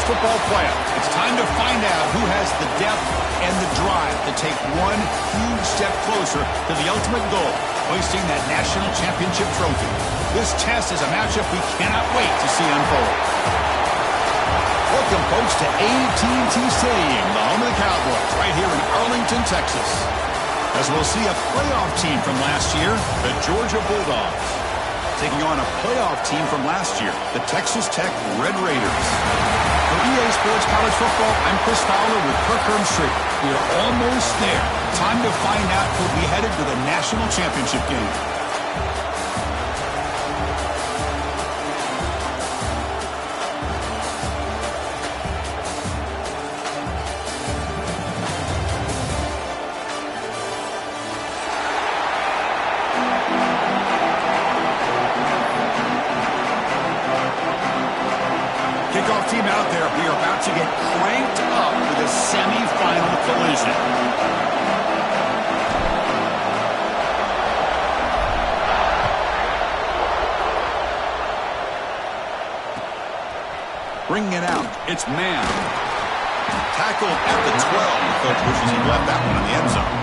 football playoffs. It's time to find out who has the depth and the drive to take one huge step closer to the ultimate goal, hoisting that national championship trophy. This test is a matchup we cannot wait to see unfold. Welcome, folks, to AT&T Stadium, the home of the Cowboys, right here in Arlington, Texas. As we'll see a playoff team from last year, the Georgia Bulldogs, taking on a playoff team from last year, the Texas Tech Red Raiders. For EA Sports College Football, I'm Chris Fowler with Kirk Herbstreit. We are almost there. Time to find out who'll be headed to the national championship game. Kickoff team out there. We are about to get cranked up with a semi-final collision. Bringing it out. It's man. Tackled at the 12. Coach wishes he left that one in the end zone.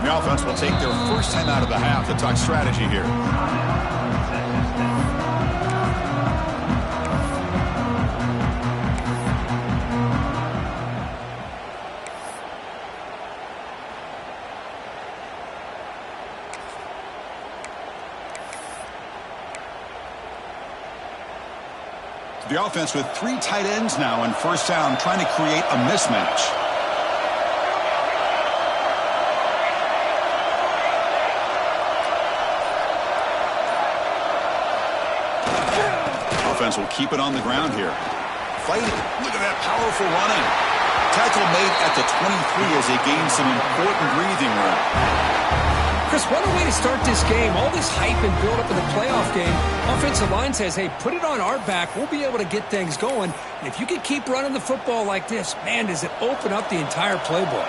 The offense will take their first time out of the half to talk strategy here. The offense with 3 tight ends now on first down, trying to create a mismatch. Offense will keep it on the ground here. Fighting. Look at that powerful running. Tackle made at the 23 as they gain some important breathing room. Chris, what a way to start this game. All this hype and build up in the playoff game. Offensive line says, hey, put it on our back. We'll be able to get things going. And if you can keep running the football like this, man, does it open up the entire playbook.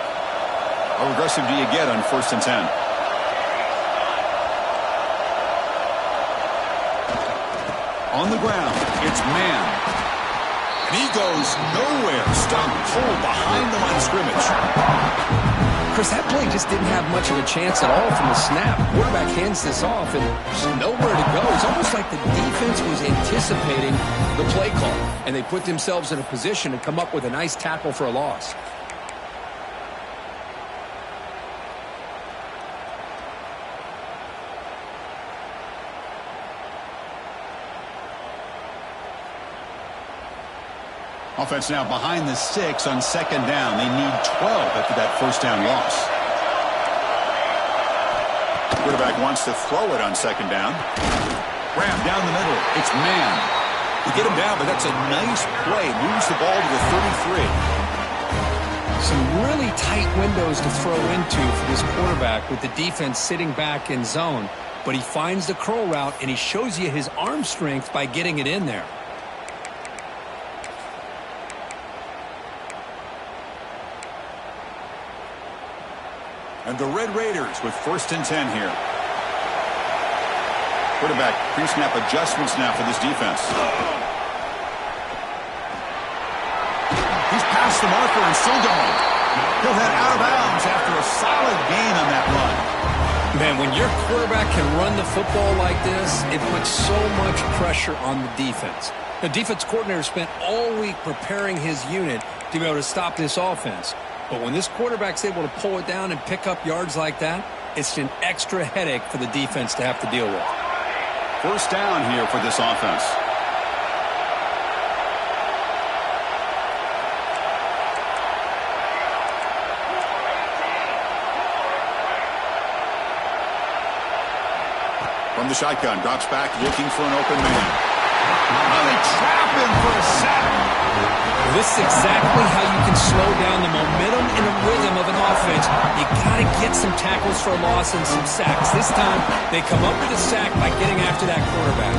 How aggressive do you get on 1st and 10? On the ground, it's man. And he goes nowhere. Stuck cold behind the line of scrimmage. Chris, that play just didn't have much of a chance at all from the snap. Quarterback hands this off, and there's nowhere to go. It's almost like the defense was anticipating the play call, and they put themselves in a position to come up with a nice tackle for a loss. Offense now behind the 6 on 2nd down. They need 12 after that first down loss. Quarterback wants to throw it on 2nd down. Ram down the middle. It's man. You get him down, but that's a nice play. Moves the ball to the 33. Some really tight windows to throw into for this quarterback with the defense sitting back in zone. But he finds the curl route, and he shows you his arm strength by getting it in there. And the Red Raiders with 1st and 10 here. Quarterback pre-snap adjustments now for this defense. He's past the marker and still going. He'll head out of bounds after a solid gain on that run. Man, when your quarterback can run the football like this, it puts so much pressure on the defense. The defense coordinator spent all week preparing his unit to be able to stop this offense. But when this quarterback's able to pull it down and pick up yards like that, it's an extra headache for the defense to have to deal with. First down here for this offense. From the shotgun, drops back looking for an open man. Oh, they trap him for a sack. This is exactly how you can slow down the momentum and the rhythm of an offense. You got to get some tackles for a loss and some sacks. This time, they come up with a sack by getting after that quarterback.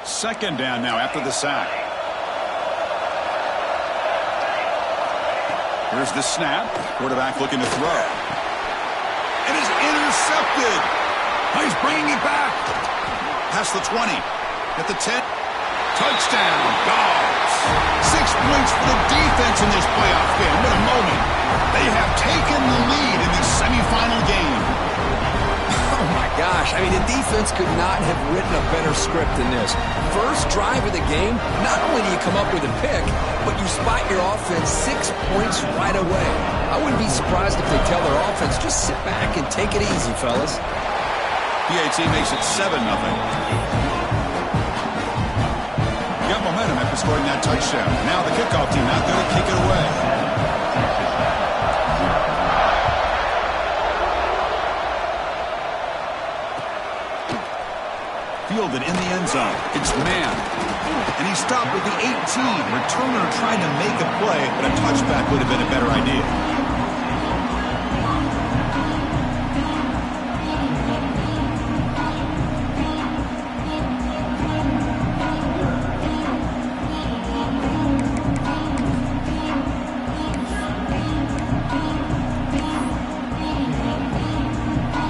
Second down now after the sack. Here's the snap. Quarterback looking to throw. It is intercepted. Oh, he's bringing it back. Past the 20. At the 10. Touchdown, Dogs. 6 points for the defense in this playoff game. What a moment. They have taken the lead in this semifinal game. Oh, my gosh. I mean, the defense could not have written a better script than this. First drive of the game, not only do you come up with a pick, but you spot your offense 6 points right away. I wouldn't be surprised if they tell their offense, just sit back and take it easy, fellas. QATD makes it 7-0. Got momentum after scoring that touchdown. Now the kickoff team not going to kick it away. Fielded in the end zone. It's man. And he stopped with the 18. Returner trying to make a play, but a touchback would have been a better idea.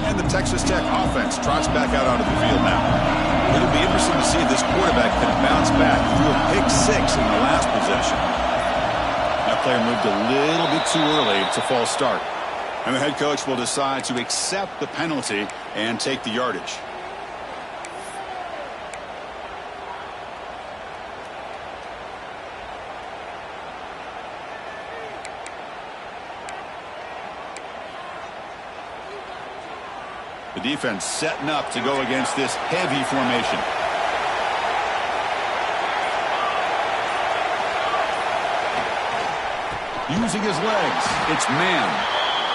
And the Texas Tech offense trots back out onto the field now. It'll be interesting to see if this quarterback can bounce back. Threw a pick 6 in the last possession. That player moved a little bit too early. It's a false start. And the head coach will decide to accept the penalty and take the yardage. The defense setting up to go against this heavy formation. Using his legs. It's man.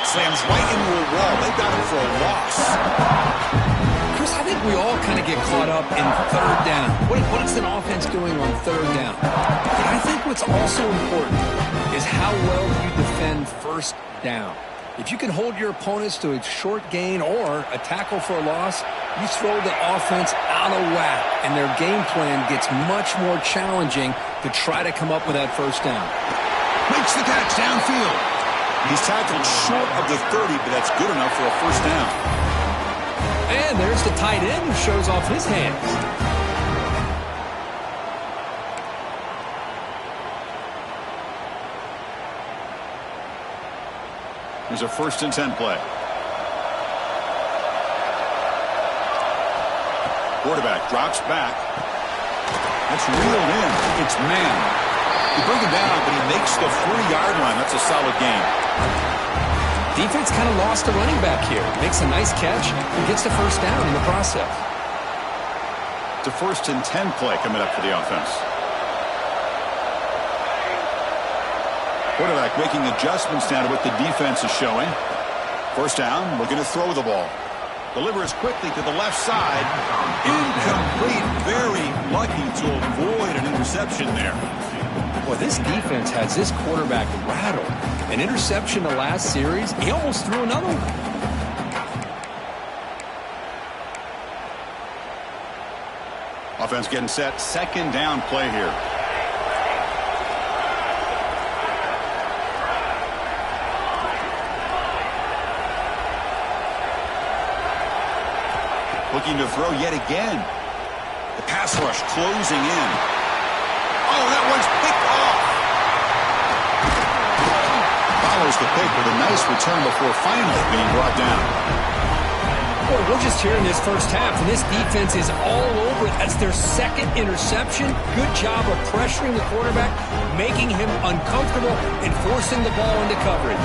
Slams right into a wall. They got him for a loss. Chris, I think we all kind of get caught up in third down. What is an offense doing on third down? And I think what's also important is how well you defend first down. If you can hold your opponents to a short gain or a tackle for a loss, you throw the offense out of whack, and their game plan gets much more challenging to try to come up with that first down. Makes the catch downfield. He's tackled short of the 30, but that's good enough for a first down. And there's the tight end who shows off his hands. There's a 1st and 10 play. Quarterback drops back. That's reeled in. It's man. He brings him down, but he makes the 40-yard line. That's a solid game. Defense kind of lost a running back here. Makes a nice catch and gets the first down in the process. It's a 1st and 10 play coming up for the offense. Quarterback making adjustments now to what the defense is showing. First down, looking to throw the ball. Delivers quickly to the left side. Incomplete. Very lucky to avoid an interception there. Well, this defense has this quarterback rattled. An interception the last series, he almost threw another one. Offense getting set. 2nd down play here. Looking to throw yet again. The pass rush closing in. Oh, that one's picked off. Follows the pick with a nice return before finally being brought down. Boy, we're just here in this first half, and this defense is all over it. That's their 2nd interception. Good job of pressuring the quarterback, making him uncomfortable, and forcing the ball into coverage.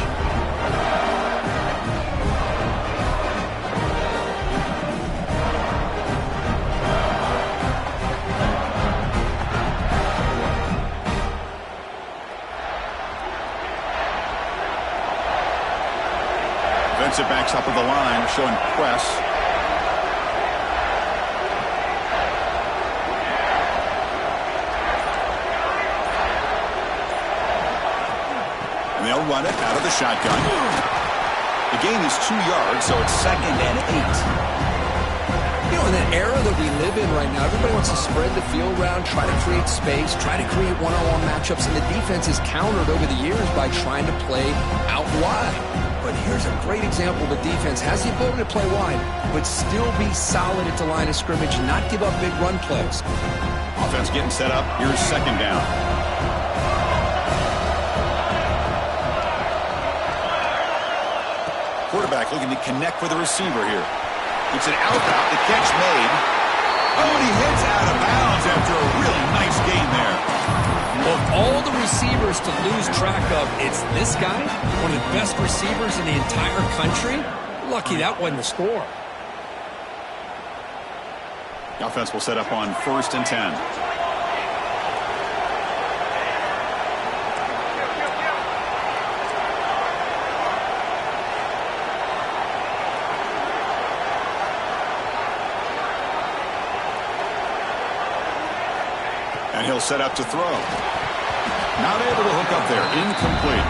Defensive backs up at the line, showing press. And they'll run it out of the shotgun. The gain is 2 yards, so it's 2nd and 8. You know, in the era that we live in right now, everybody wants to spread the field around, try to create space, try to create one-on-one matchups, and the defense is countered over the years by trying to play out wide. But here's a great example. The defense has the ability to play wide, but still be solid at the line of scrimmage and not give up big run plays. Offense getting set up. Here's 2nd down. Quarterback looking to connect with the receiver here. It's an out route. The catch made. Oh, and he heads out of bounds after a really nice gain there. Of all the receivers to lose track of, it's this guy, one of the best receivers in the entire country. Lucky that wasn't a score. The offense will set up on 1st and 10. And he'll set up to throw. Not able to hook up there. Incomplete.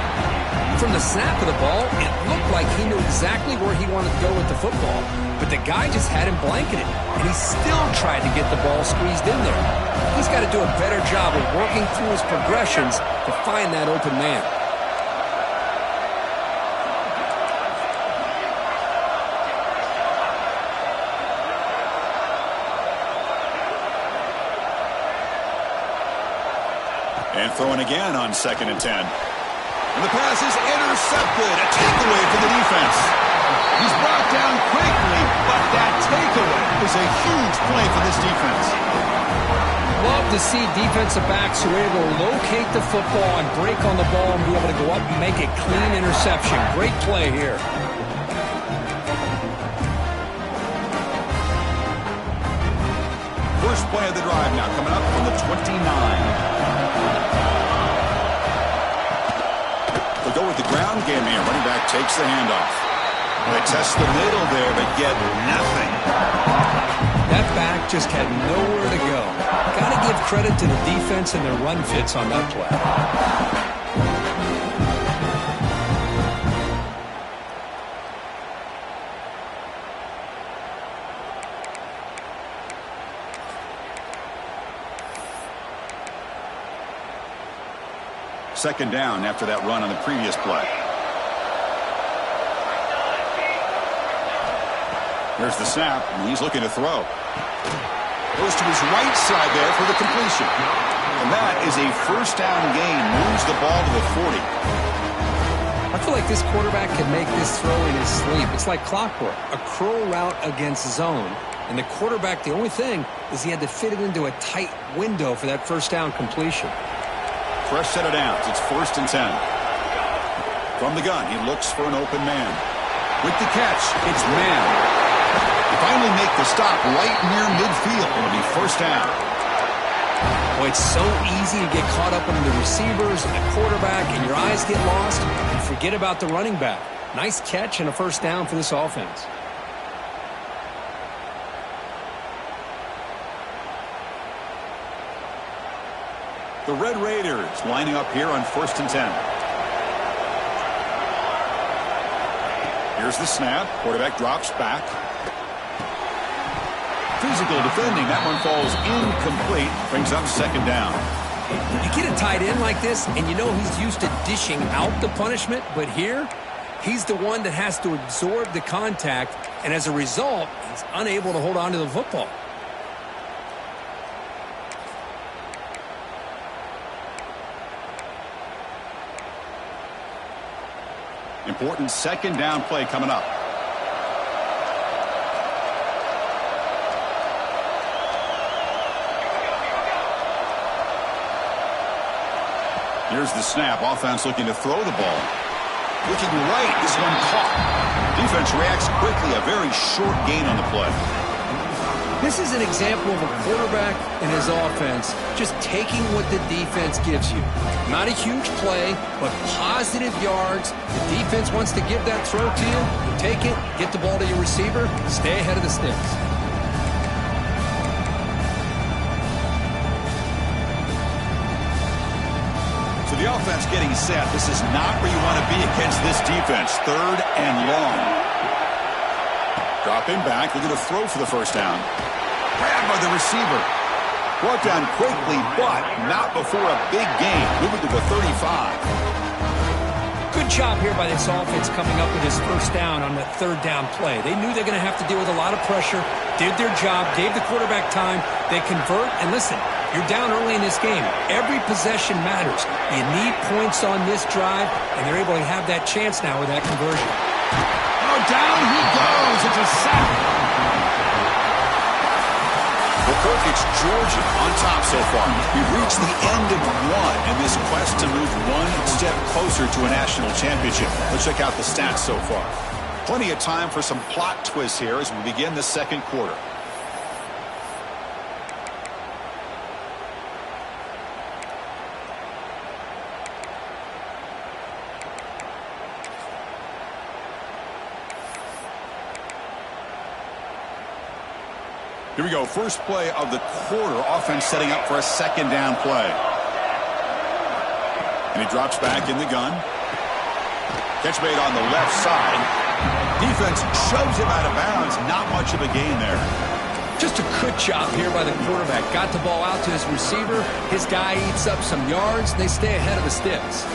From the snap of the ball, it looked like he knew exactly where he wanted to go with the football. But the guy just had him blanketed. And he still tried to get the ball squeezed in there. He's got to do a better job of working through his progressions to find that open man. And throwing again on 2nd and 10. And the pass is intercepted. A takeaway for the defense. He's brought down quickly, but that takeaway is a huge play for this defense. Love to see defensive backs who are able to locate the football and break on the ball and be able to go up and make a clean interception. Great play here. First play of the drive now coming up from the 29. They'll go with the ground game here. Running back takes the handoff. They test the middle there, but get nothing. That back just had nowhere to go. Got to give credit to the defense and their run fits on that play. Second down after that run on the previous play. There's the snap, and he's looking to throw. Goes to his right side there for the completion. And that is a first down gain. Moves the ball to the 40. I feel like this quarterback can make this throw in his sleep. It's like clockwork. A curl route against zone. And the quarterback, the only thing is he had to fit it into a tight window for that first down completion. Fresh set of downs. It's 1st and 10. From the gun, he looks for an open man. With the catch, it's man. They finally make the stop right near midfield. It'll be first down. Boy, it's so easy to get caught up in the receivers and the quarterback, and your eyes get lost. You forget about the running back. Nice catch and a first down for this offense. The Red Raiders lining up here on 1st and 10. Here's the snap. Quarterback drops back. Physical defending. That one falls incomplete. Brings up 2nd down. You get a tight end like this, and you know he's used to dishing out the punishment, but here, he's the one that has to absorb the contact, and as a result, he's unable to hold on to the football. Important 2nd down play coming up. Here's the snap. Offense looking to throw the ball. Looking right. This one caught. Defense reacts quickly. A very short gain on the play. This is an example of a quarterback and his offense just taking what the defense gives you. Not a huge play, but positive yards. The defense wants to give that throw to you. You take it, get the ball to your receiver, stay ahead of the sticks. So the offense getting set. This is not where you want to be against this defense. 3rd and long. Dropping back, looking to throw for the first down. Grabbed by the receiver. Brought down quickly, but not before a big gain. Moving to the 35. Good job here by this offense coming up with his first down on that 3rd down play. They knew they're going to have to deal with a lot of pressure, did their job, gave the quarterback time. They convert, and listen, you're down early in this game. Every possession matters. You need points on this drive, and they're able to have that chance now with that conversion. Oh, down he goes. It's a sack. It's Georgia on top so far. We've reached the end of one in this quest to move one step closer to a national championship. Let's check out the stats so far. Plenty of time for some plot twists here as we begin the second quarter. Here we go. First play of the quarter. Offense setting up for a 2nd down play. And he drops back in the gun. Catch made on the left side. Defense shoves him out of bounds. Not much of a gain there. Just a good job here by the quarterback. Got the ball out to his receiver. His guy eats up some yards. They stay ahead of the sticks.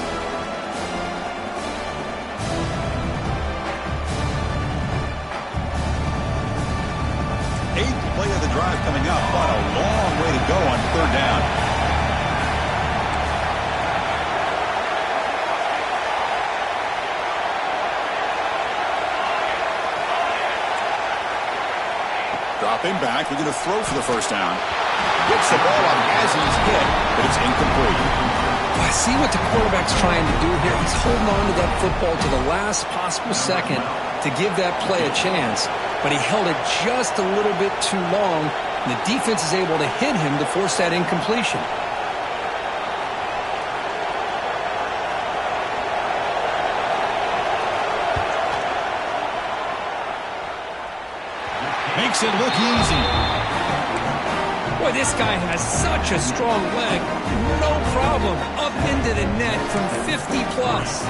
Play of the drive coming up, but a long way to go on 3rd down. Dropping back, looking to throw for the first down. Gets the ball up as he's hit, but it's incomplete. I see what the quarterback's trying to do here. He's holding on to that football to the last possible second to give that play a chance. But he held it just a little bit too long, and the defense is able to hit him to force that incompletion. Makes it look easy. Boy, this guy has such a strong leg. No problem. Up into the net from 50-plus.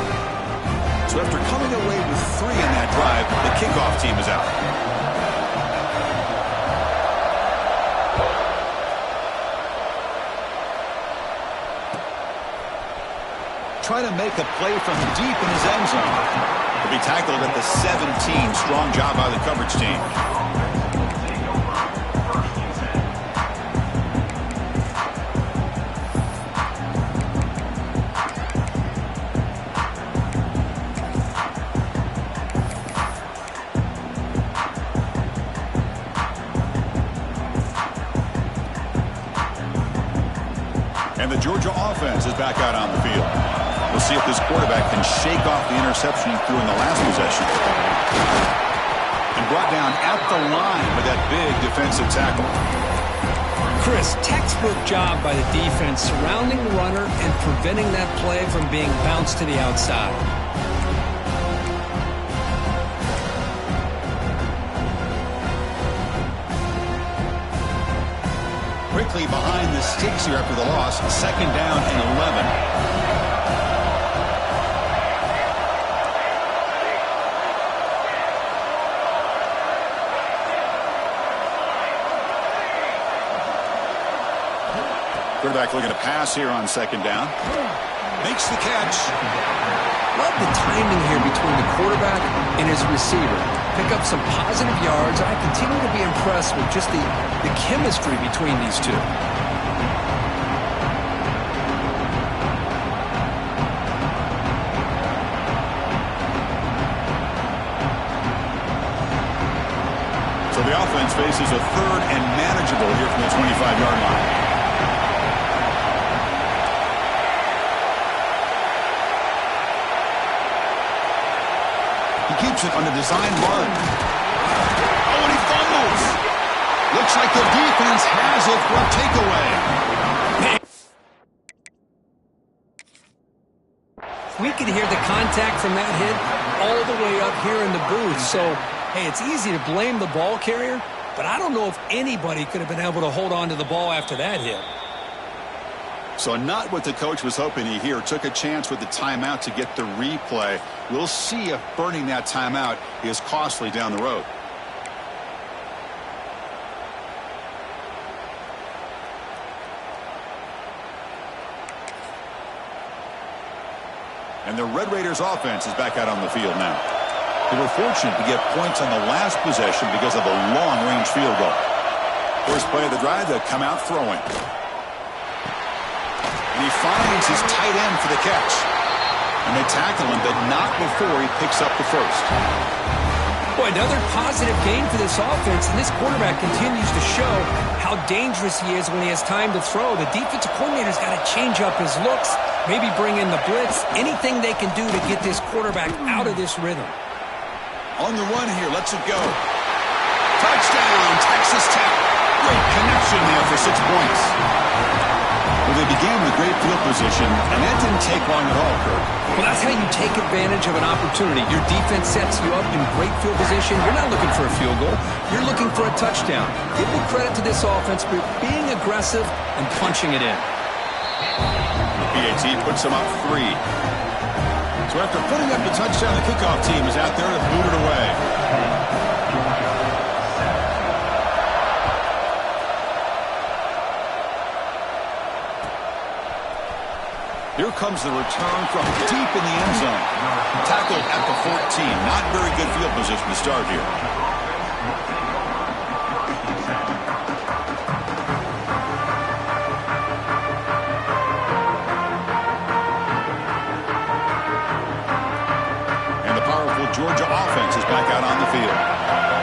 So after coming away with 3 in that drive, the kickoff team is out. Try to make a play from deep in his end zone. He'll be tackled at the 17. Strong job by the coverage team. And the Georgia offense is back out on the field. We'll see if this quarterback can shake off the interception he threw in the last possession. And brought down at the line with that big defensive tackle. Chris, textbook job by the defense surrounding the runner and preventing that play from being bounced to the outside. Quickly behind the sticks here after the loss. 2nd down and 11. Quarterback looking to pass here on 2nd down. Makes the catch. Love the timing here between the quarterback and his receiver. Pick up some positive yards. I continue to be impressed with just the chemistry between these two. So the offense faces a 3rd and manageable here from the 25-yard line. Keeps it on the design run. Oh, and he fumbles. Looks Looks like the defense has it for a takeaway. We could hear the contact from that hit all the way up here in the booth. So, hey, it's easy to blame the ball carrier, but I don't know if anybody could have been able to hold on to the ball after that hit. So not what the coach was hoping he here. Took a chance with the timeout to get the replay. We'll see if burning that timeout is costly down the road. And the Red Raiders offense is back out on the field now. They were fortunate to get points on the last possession because of a long-range field goal. First play of the drive, they'll come out throwing. And he finds his tight end for the catch. And they tackle him, but not before he picks up the first. Boy, another positive game for this offense, and this quarterback continues to show how dangerous he is when he has time to throw. The defensive coordinator's got to change up his looks, maybe bring in the blitz, anything they can do to get this quarterback out of this rhythm. On the run here, lets it go. Touchdown, Texas Tech. Great connection there for 6 points. Well, they began with great field position, and that didn't take long at all, Kirk. Well, that's how you take advantage of an opportunity. Your defense sets you up in great field position. You're not looking for a field goal. You're looking for a touchdown. Give the credit to this offense for being aggressive and punching it in. The PAT puts them up 3. So after putting up the touchdown, the kickoff team is out there to boot it away. Here comes the return from deep in the end zone. Tackled at the 14. Not very good field position to start here. And the powerful Georgia offense is back out on the field.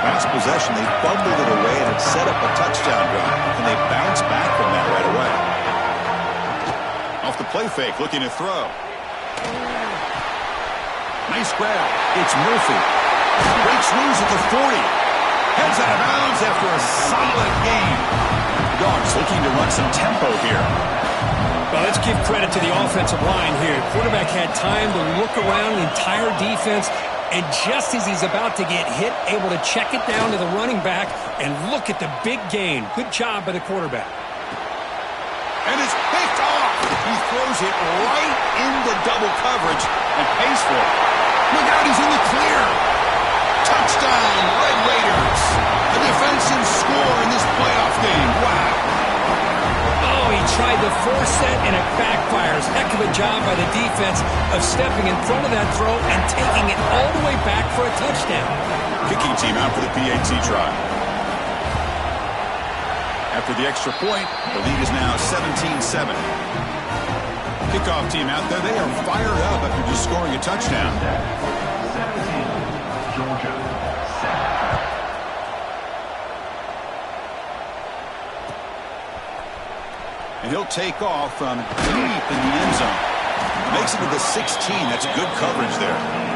Last possession, they fumbled it away and it set up a touchdown drive. And they bounce back from that right away. Off the play fake, looking to throw. Nice grab. It's Murphy. Breaks loose at the 40. Heads out of bounds after a solid game. Dogs looking to run some tempo here. Well, let's give credit to the offensive line here. Quarterback had time to look around the entire defense, and just as he's about to get hit, able to check it down to the running back, and look at the big gain. Good job by the quarterback. And it's picked off. He throws it right into double coverage and pays for it. Look out, he's in the clear. Touchdown, Red Raiders. A defensive score in this playoff game. Wow. Oh, he tried to force that, and it backfires. Heck of a job by the defense of stepping in front of that throw and taking it all the way back for a touchdown. Kicking team out for the PAT try. After the extra point, the lead is now 17-7. Kickoff team out there, they are fired up after just scoring a touchdown. 17, Georgia. And he'll take off from deep in the end zone. Makes it to the 16. That's good coverage there.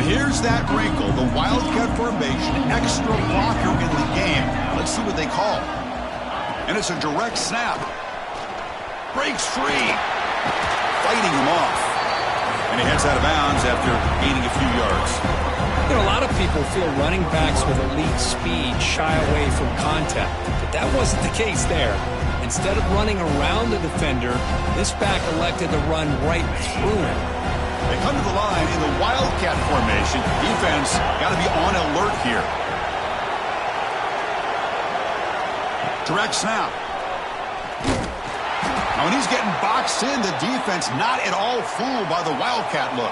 Here's that wrinkle, the Wildcat formation, extra blocker in the game. Let's see what they call. And it's a direct snap. Breaks free. Fighting him off. And he heads out of bounds after gaining a few yards. You know, a lot of people feel running backs with elite speed shy away from contact. But that wasn't the case there. Instead of running around the defender, this back elected to run right through him. They come to the line in the Wildcat formation. Defense got to be on alert here. Direct snap. Now, when he's getting boxed in, the defense not at all fooled by the Wildcat look.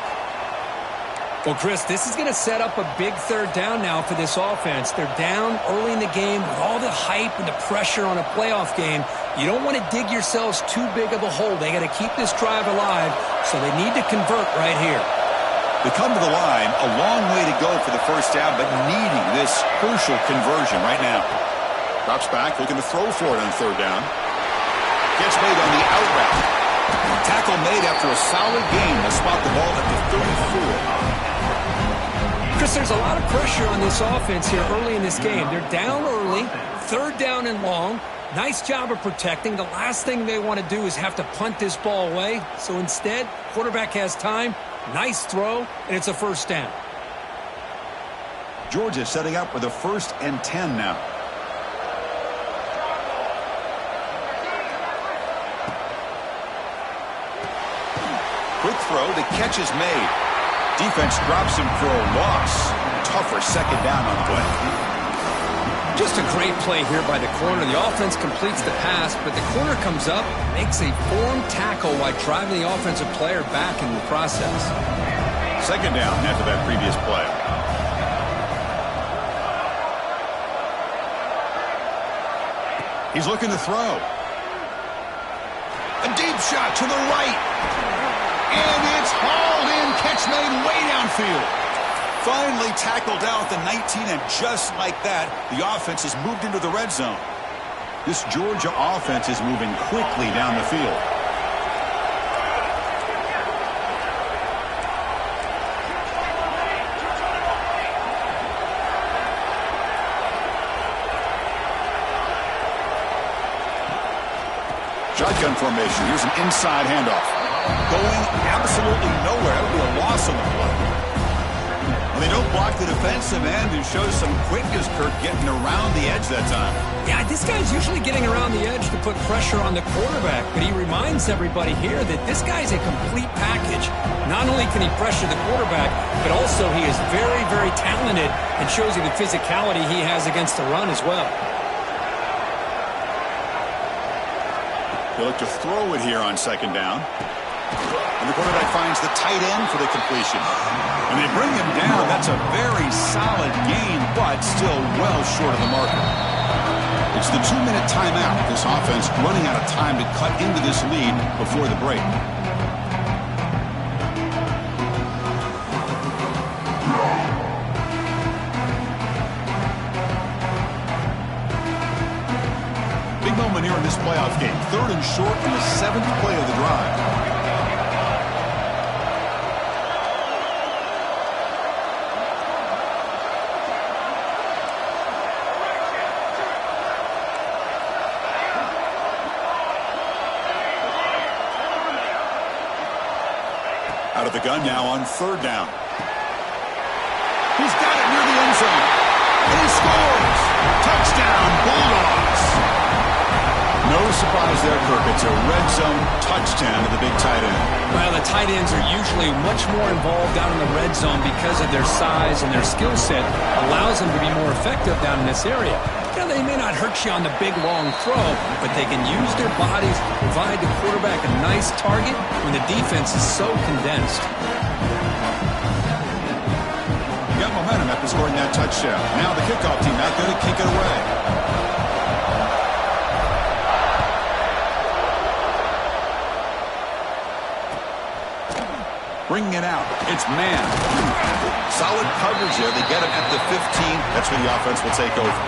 Well, Chris, this is going to set up a big third down now for this offense. They're down early in the game with all the hype and the pressure on a playoff game. You don't want to dig yourselves too big of a hole. They got to keep this drive alive, so they need to convert right here. They come to the line, a long way to go for the first down, but needing this crucial conversion right now. Drops back, looking to throw for it on third down. Gets made on the out route. Tackle made after a solid gain. They'll spot the ball at the 34. Chris, there's a lot of pressure on this offense here early in this game. They're down early, third down and long. Nice job of protecting. The last thing they want to do is have to punt this ball away. So instead, quarterback has time. Nice throw, and it's a first down. Georgia setting up with a 1st and 10 now. Quick throw, the catch is made. Defense drops him for a loss. Tougher second down on the play. Just a great play here by the corner. The offense completes the pass, but the corner comes up, makes a form tackle while driving the offensive player back in the process. Second down after that previous play. He's looking to throw. A deep shot to the right. And it's hauled in. Catch made way downfield. Finally tackled down at the 19, and just like that, the offense has moved into the red zone. This Georgia offense is moving quickly down the field. Shotgun formation. Here's an inside handoff. Going absolutely nowhere. That would be a loss on the play. They don't block the defensive end and shows some quickness, Kirk, getting around the edge that time. Yeah, this guy's usually getting around the edge to put pressure on the quarterback, but he reminds everybody here that this guy's a complete package. Not only can he pressure the quarterback, but also he is very, very talented and shows you the physicality he has against the run as well. They look to throw it here on second down. And the quarterback finds the tight end for the completion. And they bring him down. That's a very solid gain, but still well short of the marker. It's the 2-minute timeout. This offense running out of time to cut into this lead before the break. Big moment here in this playoff game. 3rd and short on the 7th play of the drive. Out of the gun now on 3rd down. He's got it near the end zone. And he scores! Touchdown, Bulldogs! No surprise there, Kirk. It's a red zone touchdown to the big tight end. Well, the tight ends are usually much more involved down in the red zone because of their size and their skill set allows them to be more effective down in this area. You know, they may not hurt you on the big, long throw, but they can use their bodies to provide the quarterback a nice target when the defense is so condensed. Got momentum after scoring that touchdown. Now the kickoff team out there to kick it away. Bringing it out. It's man. Solid coverage there. They get him at the 15. That's where the offense will take over.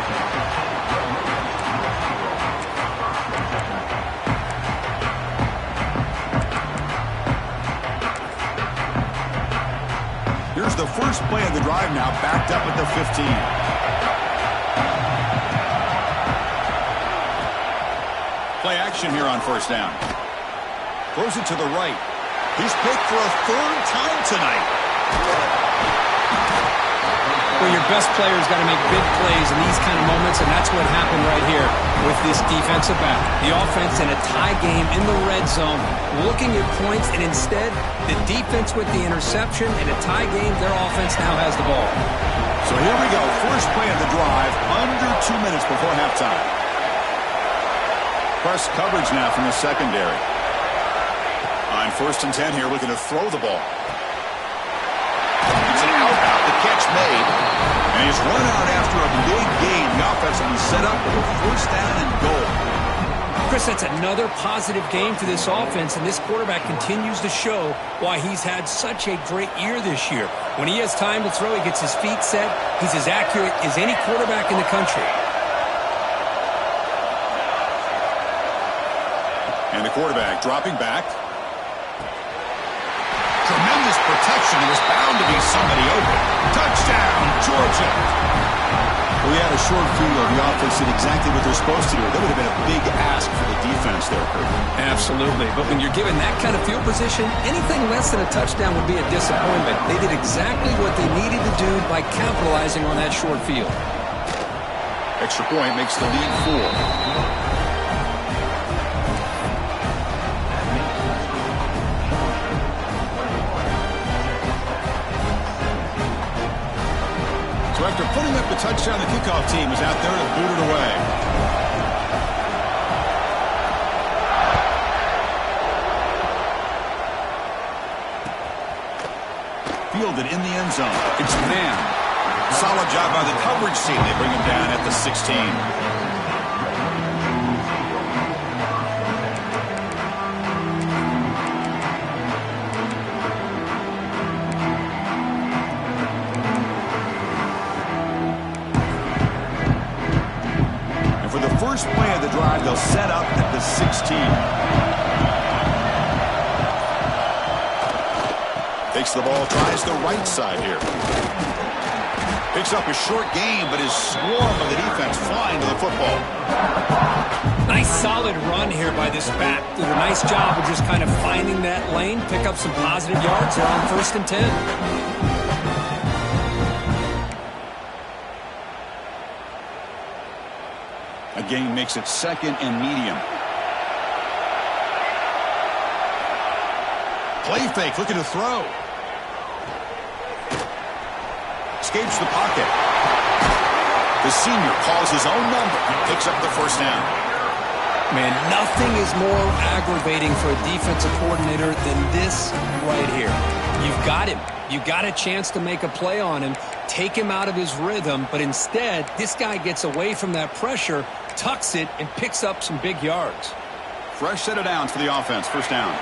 Here's the first play of the drive now, backed up at the 15. Play action here on 1st down. Throws it to the right. He's picked for a 3rd time tonight. Well, your best player's got to make big plays in these kind of moments, and that's what happened right here with this defensive back. The offense in a tie game in the red zone, looking at points, and instead, the defense with the interception. In a tie game, their offense now has the ball. So here we go. First play of the drive, under 2 minutes before halftime. Press coverage now from the secondary. On 1st and 10 here, looking to throw the ball. It's an out route, the catch made. And he's run out after a big gain. The offense will be set up with a 1st down and goal. Chris, that's another positive game for this offense, and this quarterback continues to show why he's had such a great year this year. When he has time to throw, he gets his feet set. He's as accurate as any quarterback in the country. And the quarterback dropping back. Tremendous protection. It was bound to be somebody open. Touchdown, Georgia. We had a short field. The offense did exactly what they're supposed to do. That would have been a big ask for the defense there, Kurt. Absolutely. But when you're given that kind of field position, anything less than a touchdown would be a disappointment. They did exactly what they needed to do by capitalizing on that short field. Extra point makes the lead 4. So after putting up the touchdown, the kickoff team is out there to boot it away. Fielded in the end zone. It's man. Solid job by the coverage team. They bring him down at the 16. First play of the drive, they'll set up at the 16. Takes the ball, tries the right side here. Picks up a short gain, but his swarm of the defense flying to the football. Nice solid run here by this back. Did a nice job of just kind of finding that lane, pick up some positive yards there on 1st and 10. Gain makes it 2nd and medium. Play fake, looking to throw. Escapes the pocket. The senior calls his own number and picks up the 1st down. Man, nothing is more aggravating for a defensive coordinator than this right here. You've got him. You got a chance to make a play on him, take him out of his rhythm, but instead, this guy gets away from that pressure, tucks it, and picks up some big yards. Fresh set of downs for the offense. 1st down.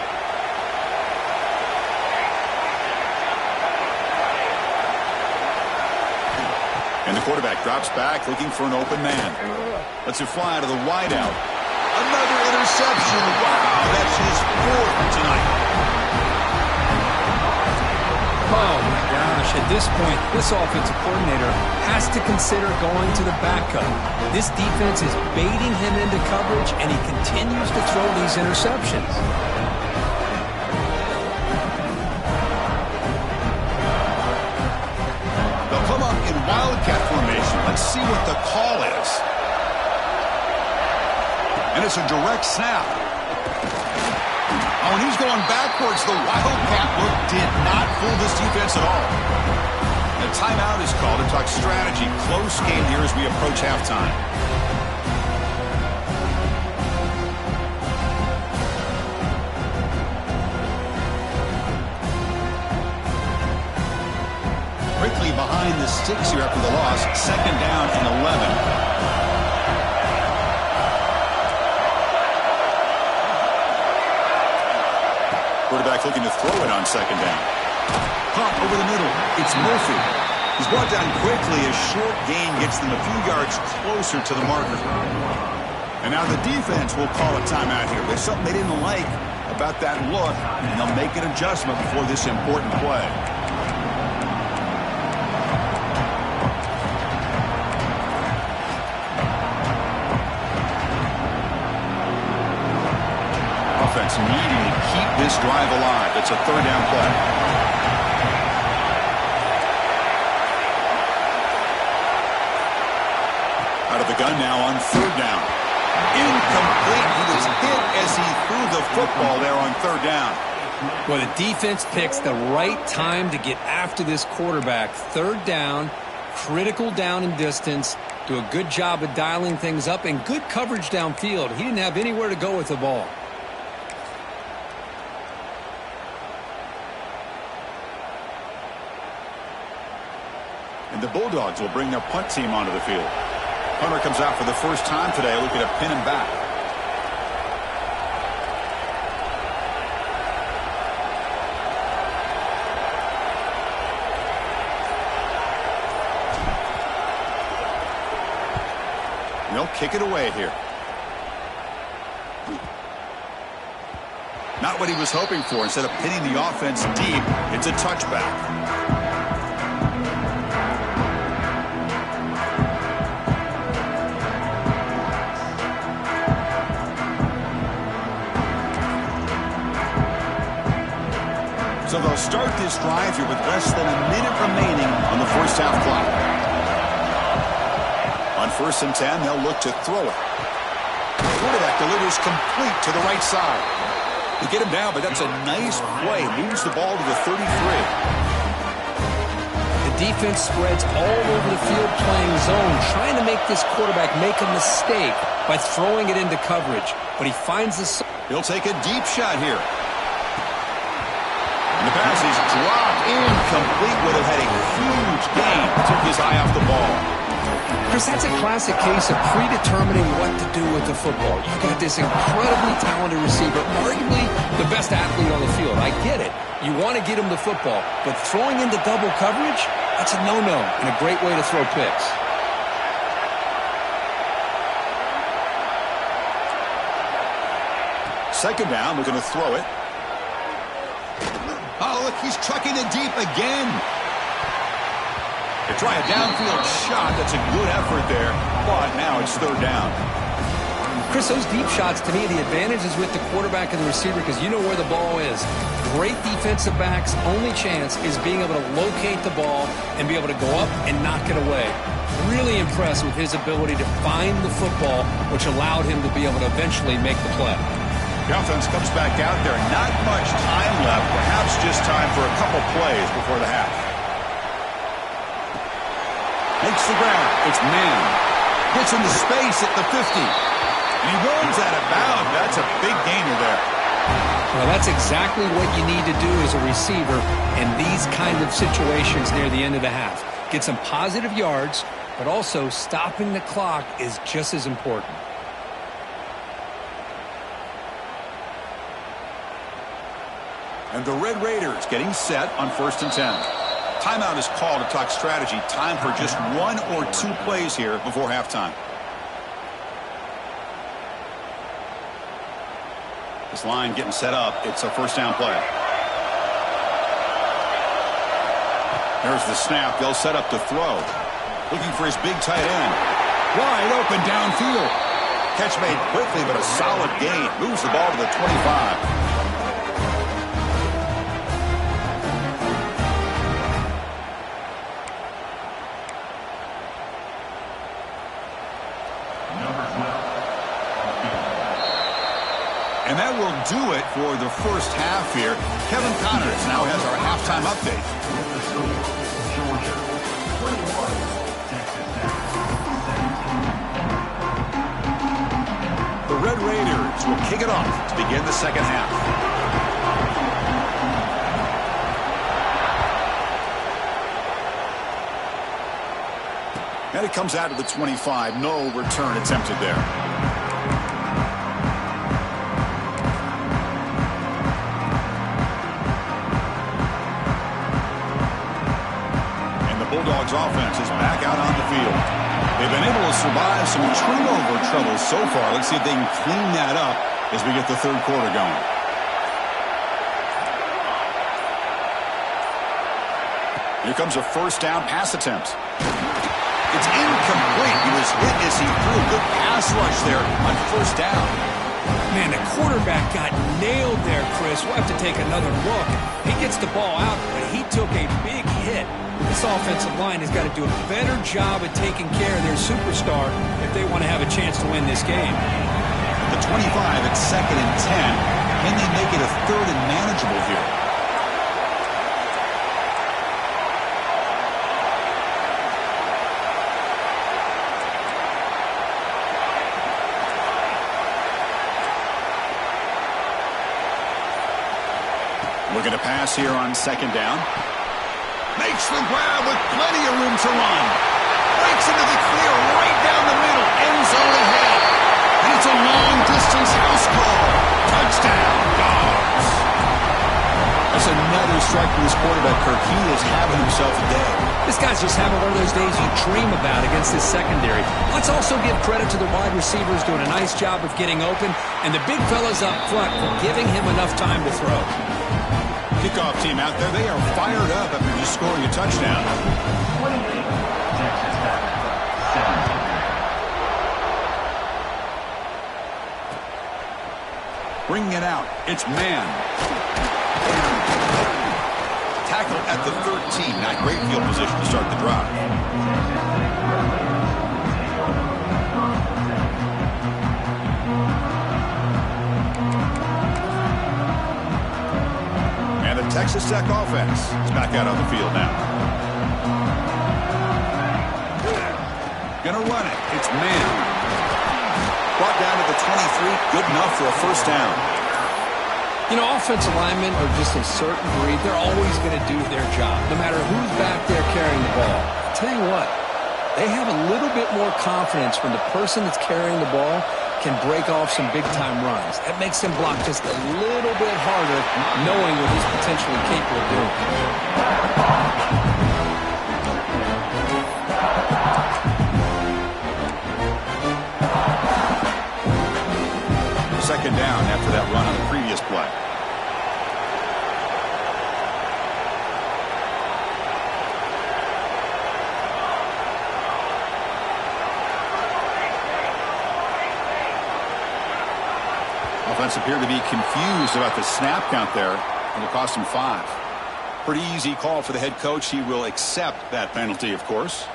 And the quarterback drops back, looking for an open man. Lets it fly to the wideout. Another interception. Wow, that's his 4th tonight. Oh, my gosh. At this point, this offensive coordinator has to consider going to the backup. This defense is baiting him into coverage, and he continues to throw these interceptions. They'll come up in wildcat formation. Let's see what the call is. And it's a direct snap. Oh, and he's going backwards. The wildcat look did not fool this defense at all. A timeout is called to talk strategy. Close game here as we approach halftime. Quickly behind the sticks here after the loss. 2nd down and 11. Quarterback looking to throw it on 2nd down. Pump over the middle. It's Murphy. He's brought down quickly. A short gain gets them a few yards closer to the marker. And now the defense will call a timeout here. There's something they didn't like about that look, and they'll make an adjustment before this important play. Offense needing to keep this drive alive. It's a 3rd down play. Out of the gun now on 3rd down. Incomplete. He was hit as he threw the football there on 3rd down. Well, the defense picks the right time to get after this quarterback. 3rd down, critical down and distance. Do a good job of dialing things up and good coverage downfield. He didn't have anywhere to go with the ball. And the Bulldogs will bring their punt team onto the field. Punter comes out for the first time today, looking to pin him back. kick it away here. Not what he was hoping for. Instead of pinning the offense deep, it's a touchback. So they'll start this drive here with less than a minute remaining on the first half clock. On 1st and 10, they'll look to throw it. The quarterback delivers complete to the right side. They get him down, but that's a nice play. Moves the ball to the 33. The defense spreads all over the field playing zone, trying to make this quarterback make a mistake by throwing it into coverage. But he finds the... He'll take a deep shot here. And the pass is dropped incomplete. Would have had a huge gain. Took his eye off the ball. Chris, that's a classic case of predetermining what to do with the football. You've got this incredibly talented receiver, arguably the best athlete on the field. I get it. You want to get him the football, but throwing into double coverage, that's a no-no and a great way to throw picks. Second down, looking to throw it. Oh, look, he's trucking it deep again. To try a downfield shot, that's a good effort there, but now it's third down. Chris, those deep shots, to me, the advantage is with the quarterback and the receiver because you know where the ball is. Great defensive backs' only chance is being able to locate the ball and be able to go up and knock it away. Really impressed with his ability to find the football, which allowed him to be able to eventually make the play. The offense comes back out there. Not much time left. Perhaps just time for a couple plays before the half. Makes the grab. It's man. Gets into space at the 50. He runs out of bounds. That's a big gainer there. Well, that's exactly what you need to do as a receiver in these kind of situations near the end of the half. Get some positive yards, but also stopping the clock is just as important. And the Red Raiders getting set on 1st and 10. Timeout is called to talk strategy. Time for just 1 or 2 plays here before halftime. This line getting set up. It's a first down play. There's the snap. They'll set up to throw. Looking for his big tight end. Wide open downfield. Catch made quickly, but a solid gain. Moves the ball to the 25. And that will do it for the first half here. Kevin Connors now has our halftime update. Georgia, 21, Texas Tech, 17. The Red Raiders will kick it off to begin the second half. And it comes out to the 25. No return attempted there. Bulldogs offense is back out on the field. They've been able to survive some turnover trouble so far. Let's see if they can clean that up as we get the third quarter going. Here comes a first down pass attempt. It's incomplete. He was hit as he threw. Good pass rush there on first down. Man, the quarterback got nailed there, Chris. We'll have to take another look. He gets the ball out, but he took a big hit. This offensive line has got to do a better job at taking care of their superstar if they want to have a chance to win this game. The 25 at 2nd and 10. Can they make it a 3rd and manageable here? Looking to pass here on 2nd down. Makes the grab with plenty of room to run. Breaks into the clear right down the middle. End zone ahead. And it's a long-distance house call. Touchdown, Dogs. That's another striking this quarterback, Kirk. He is having himself a day. This guy's just having one of those days you dream about against this secondary. Let's also give credit to the wide receivers doing a nice job of getting open, and the big fellas up front for giving him enough time to throw. Kickoff team out there, they are fired up after just scoring a touchdown. 28, Texas Tech, 17. Bringing it out, it's man. Tackle at the 13. Not great field position to start the drive. And the Texas Tech offense is back out on the field now. Gonna run it. It's man. Brought down to the 23. Good enough for a first down. You know, offensive linemen are just a certain breed. They're always going to do their job, no matter who's back there carrying the ball. I'll tell you what, they have a little bit more confidence when the person that's carrying the ball can break off some big-time runs. That makes him block just a little bit harder, knowing what he's potentially capable of doing. Second down after that run on the previous play. Offense appeared to be confused about the snap count there, and it cost him 5. Pretty easy call for the head coach. He will accept that penalty, of course.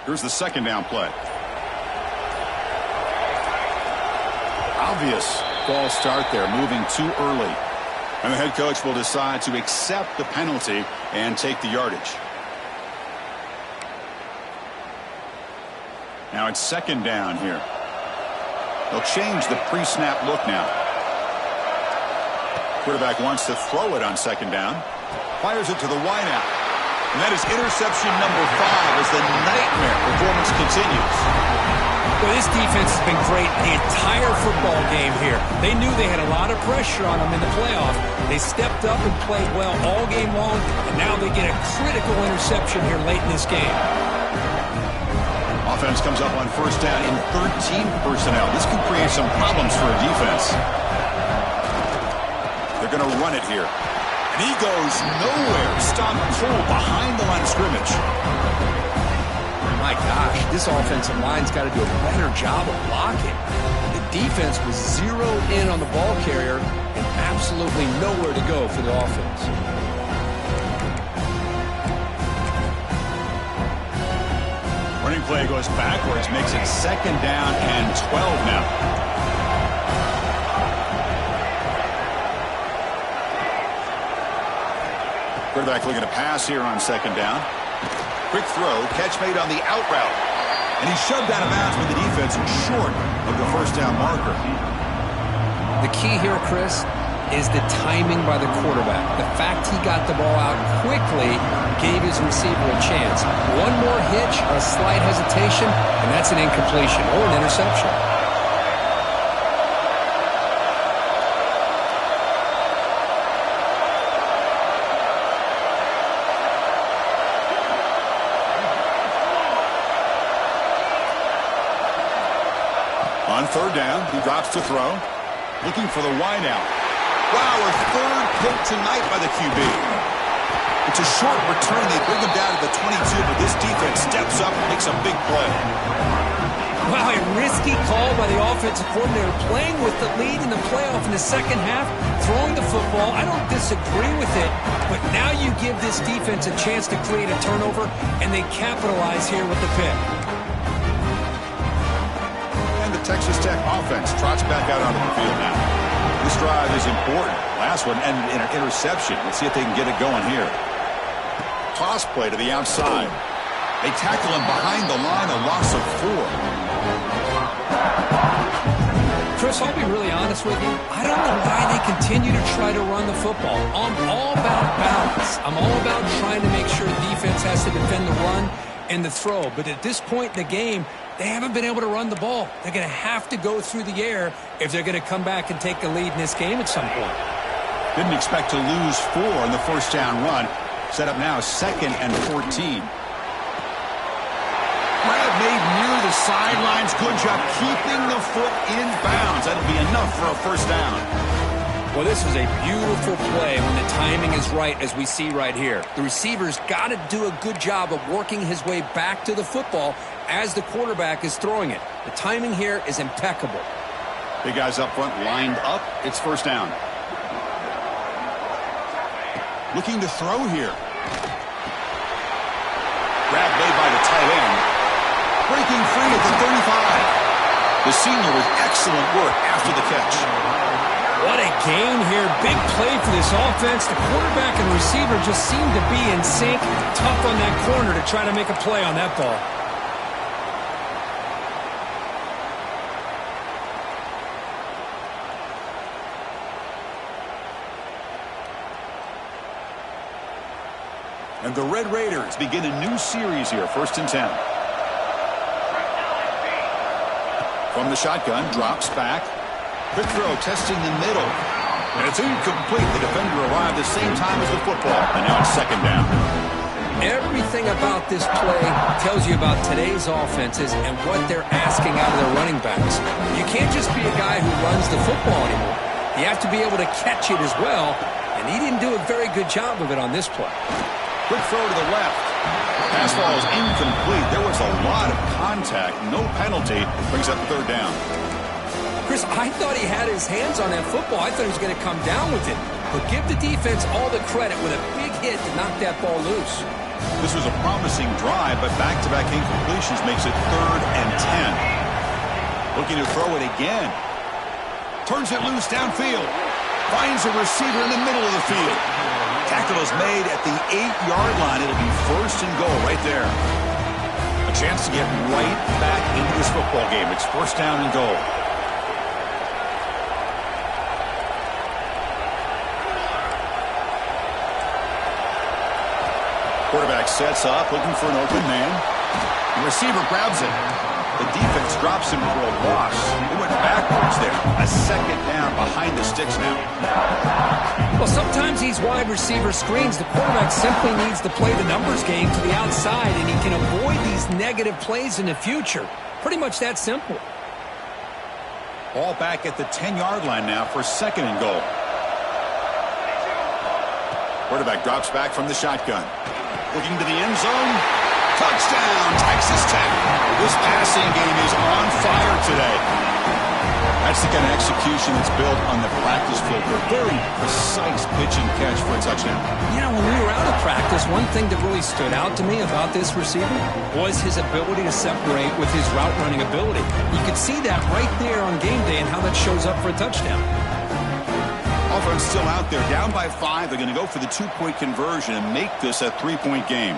Here's the second down play. Obvious false start there, moving too early. And the head coach will decide to accept the penalty and take the yardage. Now it's second down here. They'll change the pre-snap look now. Quarterback wants to throw it on second down. Fires it to the wideout. And that is interception number 5 as the nightmare performance continues. Well, this defense has been great the entire football game here. They knew they had a lot of pressure on them in the playoff. They stepped up and played well all game long, and now they get a critical interception here late in this game. Offense comes up on first down in 13 personnel. This can create some problems for a defense. They're going to run it here. And he goes nowhere. Stopped cold behind the line of scrimmage. My gosh, this offensive line's got to do a better job of blocking. The defense was zeroed in on the ball carrier and absolutely nowhere to go for the offense. Running play goes backwards, makes it second down and 12 now. Quarterback looking to pass here on second down. Quick throw, catch made on the out route. And he's shoved out of bounds with the defense short of the first down marker. The key here, Chris, is the timing by the quarterback. The fact he got the ball out quickly gave his receiver a chance. One more hitch or a slight hesitation, and that's an incompletion or an interception. On third down, he drops to throw. Looking for the wideout. Wow, a third pick tonight by the QB. It's a short return. They bring him down to the 22, but this defense steps up and makes a big play. Wow, a risky call by the offensive coordinator, playing with the lead in the playoff in the second half, throwing the football. I don't disagree with it, but now you give this defense a chance to create a turnover, and they capitalize here with the pick. Texas Tech offense trots back out onto the field now. This drive is important. Last one ended in an interception. Let's see if they can get it going here. Toss play to the outside. They tackle him behind the line, a loss of 4. Chris, I'll be really honest with you. I don't know why they continue to try to run the football. I'm all about balance. I'm all about trying to make sure the defense has to defend the run and the throw. But at this point in the game, they haven't been able to run the ball. They're going to have to go through the air if they're going to come back and take the lead in this game at some point. Didn't expect to lose 4 in the first down run. Set up now 2nd and 14. Grab made near the sidelines. Good job keeping the foot in bounds. That'll be enough for a first down. Well, this is a beautiful play when the timing is right, as we see right here. The receiver's got to do a good job of working his way back to the football as the quarterback is throwing it. The timing here is impeccable. Big guys up front lined up. It's first down. Looking to throw here. Grab made by the tight end. Breaking free at the 35. The senior with excellent work after the catch. What a game here. Big play for this offense. The quarterback and receiver just seem to be in sync. Tough on that corner to try to make a play on that ball. And the Red Raiders begin a new series here, 1st and 10. From the shotgun, drops back. Quick throw, testing the middle. And it's incomplete. The defender arrived the same time as the football. And now it's 2nd down. Everything about this play tells you about today's offenses and what they're asking out of their running backs. You can't just be a guy who runs the football anymore. You have to be able to catch it as well. And he didn't do a very good job of it on this play. Quick throw to the left. Pass ball is incomplete. There was a lot of contact. No penalty. Brings up 3rd down. Chris, I thought he had his hands on that football. I thought he was going to come down with it. But give the defense all the credit with a big hit to knock that ball loose. This was a promising drive, but back-to-back incompletions makes it 3rd and 10. Looking to throw it again. Turns it loose downfield. Finds a receiver in the middle of the field. Tackle is made at the 8-yard line. It'll be 1st and goal right there. A chance to get right back into this football game. It's 1st down and goal. Quarterback sets up, looking for an open man. The receiver grabs it. The defense drops him for a loss. They went backwards there. A 2nd down behind the sticks now. Well, sometimes these wide receiver screens, the quarterback simply needs to play the numbers game to the outside, and he can avoid these negative plays in the future. Pretty much that simple. Ball back at the 10-yard line now for 2nd and goal. Quarterback drops back from the shotgun. Looking to the end zone. Touchdown, Texas Tech. This passing game is on fire today. That's the kind of execution that's built on the practice field. A very precise pitch and catch for a touchdown. You know, when we were out of practice, one thing that really stood out to me about this receiver was his ability to separate with his route running ability. You could see that right there on game day and how that shows up for a touchdown. Offense still out there, down by 5. They're going to go for the 2-point conversion and make this a 3-point game.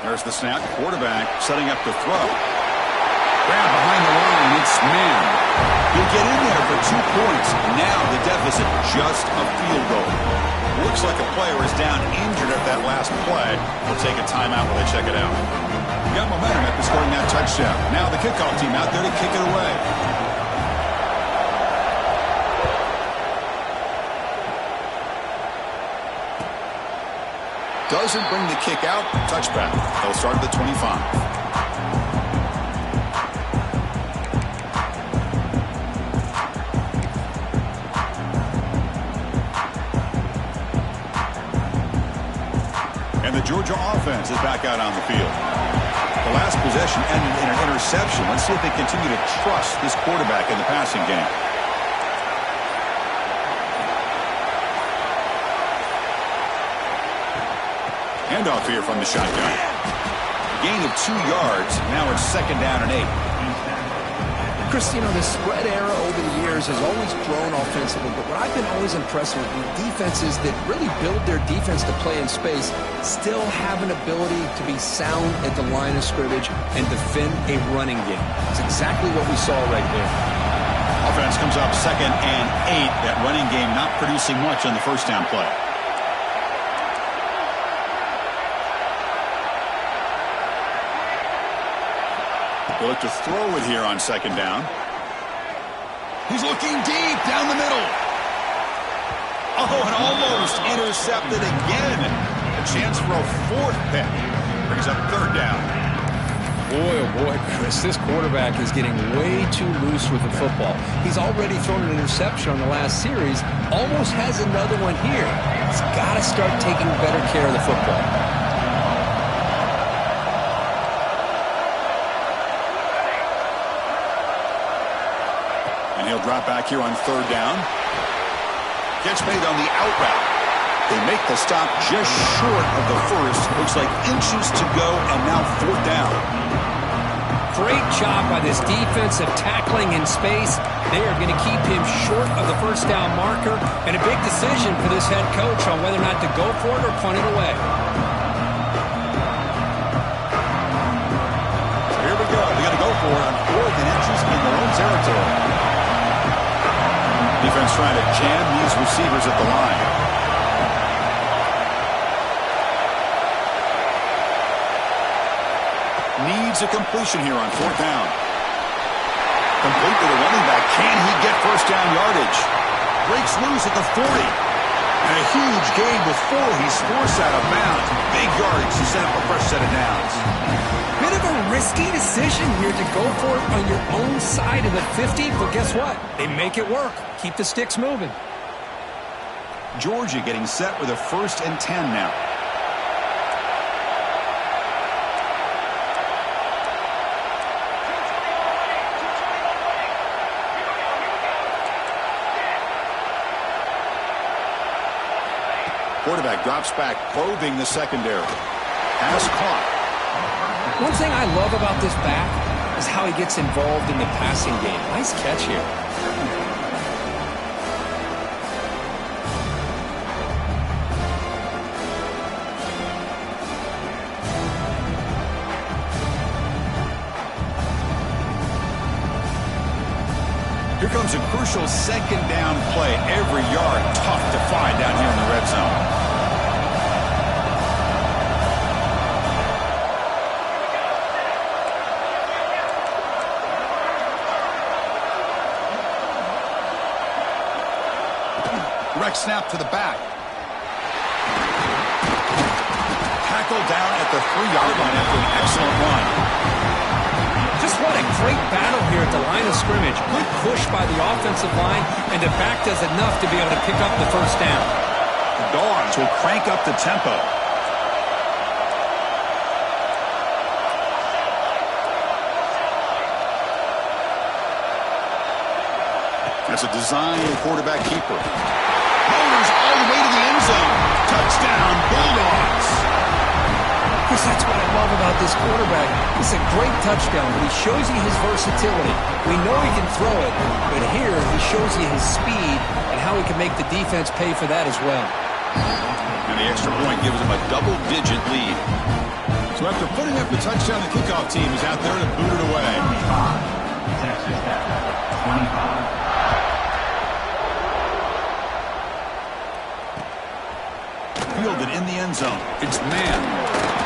There's the snap. Quarterback setting up the throw. Grab behind the line. It's man. He'll get in there for 2 points. Now the deficit just a field goal. Looks like a player is down injured at that last play. We'll take a timeout while they check it out. Got momentum after scoring that touchdown. Now the kickoff team out there to kick it away. Doesn't bring the kick out. Touchback. They'll start at the 25. And the Georgia offense is back out on the field. The last possession ended in an interception. Let's see if they continue to trust this quarterback in the passing game. Handoff here from the shotgun. Gain of 2 yards. Now it's 2nd down and 8. Chris, you know, the spread era over the years has always grown offensively, but what I've been always impressed with defenses that really build their defense to play in space still have an ability to be sound at the line of scrimmage and defend a running game. It's exactly what we saw right there. Offense comes up 2nd and 8. That running game not producing much on the first down play. They look to throw it here on 2nd down. He's looking deep down the middle. Oh, and almost intercepted again. A chance for a 4th pick. Brings up 3rd down. Boy, oh boy, Chris, this quarterback is getting way too loose with the football. He's already thrown an interception on the last series. Almost has another one here. He's got to start taking better care of the football. And he'll drop back here on 3rd down. Gets made on the out route. They make the stop just short of the first. Looks like inches to go, and now 4th down. Great job by this defensive tackling in space. They are going to keep him short of the first down marker, and a big decision for this head coach on whether or not to go for it or punt it away. So here we go. They're going to go for it on 4th and inches in their own territory. Defense trying to jam these receivers at the line. Needs a completion here on 4th down. Complete to the running back. Can he get first down yardage? Breaks loose at the 40. And a huge gain with 4. He's forced out of bounds. Big yardage to set up a fresh set of downs. Bit of a risky decision here to go for it on your own side of the 50, but guess what? They make it work. Keep the sticks moving. Georgia getting set with a 1st and 10 now. Quarterback drops back, probing the secondary. Pass caught. One thing I love about this back is how he gets involved in the passing game. Nice catch here. Here comes a crucial 2nd down play. Every yard tough to find down here in the red zone. Direct snap to the back. Tackled down at the 3-yard line after an excellent run. Just what a great battle here at the line of scrimmage. Good push by the offensive line, and the back does enough to be able to pick up the first down. The Dogs will crank up the tempo. That's a design quarterback keeper. Motors all the way to the end zone. Touchdown, Bulldogs. Chris, that's what I love about this quarterback. It's a great touchdown, but he shows you his versatility. We know he can throw it, but here he shows you his speed and how he can make the defense pay for that as well. And the extra point gives him a double-digit lead. So after putting up the touchdown, the kickoff team is out there to boot it away. 25. Texas Tech. 25. Fielded in the end zone. It's man.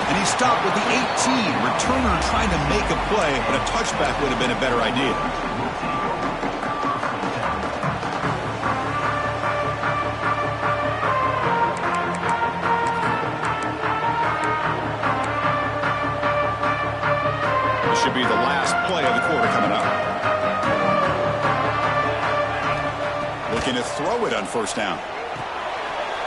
And he stopped with the 18. Returner trying to make a play, but a touchback would have been a better idea. This should be the last play of the quarter coming up. Looking to throw it on 1st down.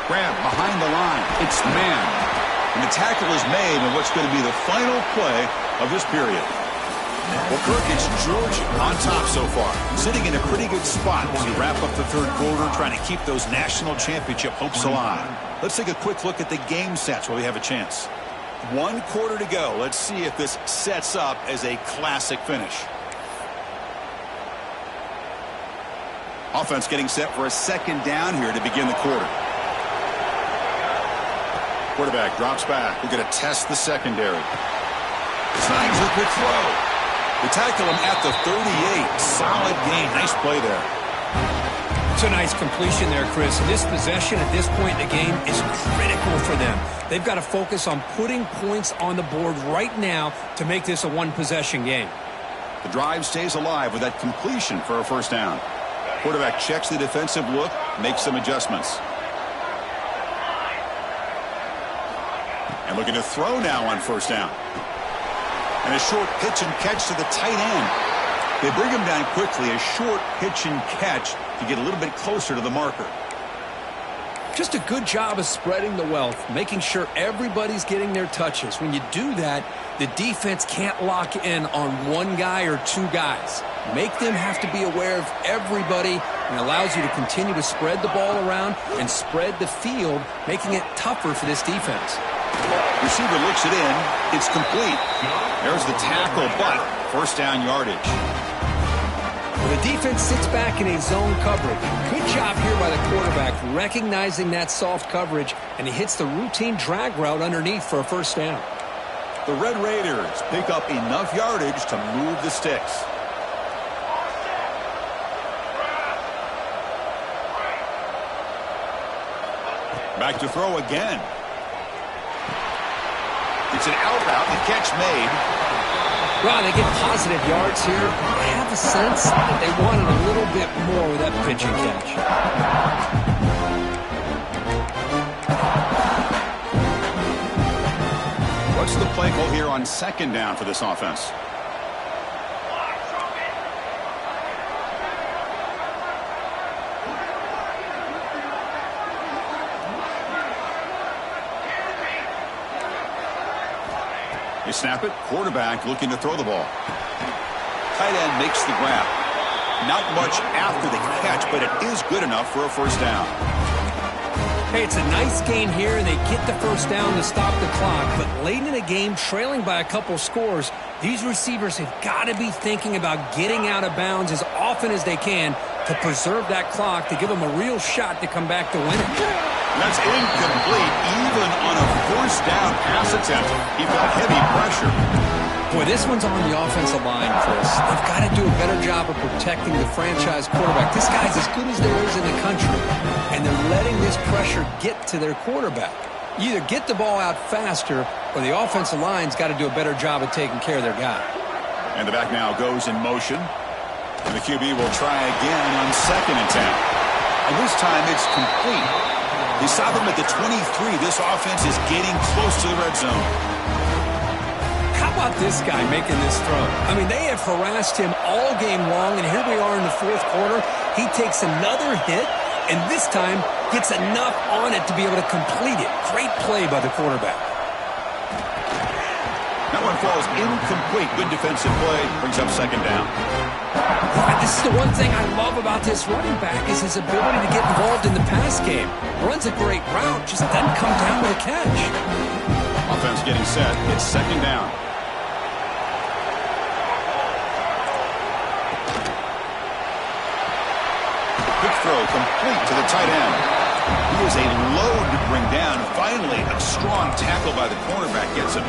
Grab behind the line. It's man. And the tackle is made in what's going to be the final play of this period. Well, Kirk, it's Georgia on top so far. Sitting in a pretty good spot as you wrap up the 3rd quarter, trying to keep those national championship hopes alive. Let's take a quick look at the game sets while we have a chance. 1 quarter to go. Let's see if this sets up as a classic finish. Offense getting set for a second down here to begin the quarter. Quarterback drops back. We're going to test the secondary. Snags a quick throw. They tackle him at the 38. Solid gain. Nice play there. It's a nice completion there, Chris. This possession at this point in the game is critical for them. They've got to focus on putting points on the board right now to make this a one-possession game. The drive stays alive with that completion for a first down. Quarterback checks the defensive look, makes some adjustments. And looking to throw now on first down. And a short pitch and catch to the tight end. They bring him down quickly. A short pitch and catch to get a little bit closer to the marker. Just a good job of spreading the wealth, making sure everybody's getting their touches. When you do that, the defense can't lock in on one guy or two guys. Make them have to be aware of everybody, and allows you to continue to spread the ball around and spread the field, making it tougher for this defense. Receiver looks it in. It's complete. There's the tackle, but first down yardage. The defense sits back in a zone coverage. Good job here by the quarterback recognizing that soft coverage, and he hits the routine drag route underneath for a first down. The Red Raiders pick up enough yardage to move the sticks. Back to throw again. It's an out route. The catch made. Well, they get positive yards here. I have a sense that they wanted a little bit more with that pitch and catch. What's the play call here on second down for this offense? They snap it. Quarterback looking to throw the ball. Tight end makes the grab. Not much after the catch, but it is good enough for a first down. Hey, it's a nice gain here, and they get the first down to stop the clock. But late in the game, trailing by a couple scores, these receivers have got to be thinking about getting out of bounds as often as they can to preserve that clock, to give them a real shot to come back to win it. That's incomplete, even on a first down pass attempt. He felt heavy pressure. Boy, this one's on the offensive line, Chris. They've got to do a better job of protecting the franchise quarterback. This guy's as good as there is in the country, and they're letting this pressure get to their quarterback. You either get the ball out faster, or the offensive line's got to do a better job of taking care of their guy. And the back now goes in motion, and the QB will try again on second attempt. And this time it's complete. They stop him at the 23. This offense is getting close to the red zone. How about this guy making this throw? I mean, they have harassed him all game long, and here we are in the fourth quarter. He takes another hit, and this time gets enough on it to be able to complete it. Great play by the quarterback. That one falls incomplete. Good defensive play. Brings up second down. This is the one thing I love about this running back is his ability to get involved in the pass game. Runs a great route, just doesn't come down with a catch. Offense getting set. It's second down. Quick throw complete to the tight end. He is a load to bring down. Finally, a strong tackle by the cornerback gets him.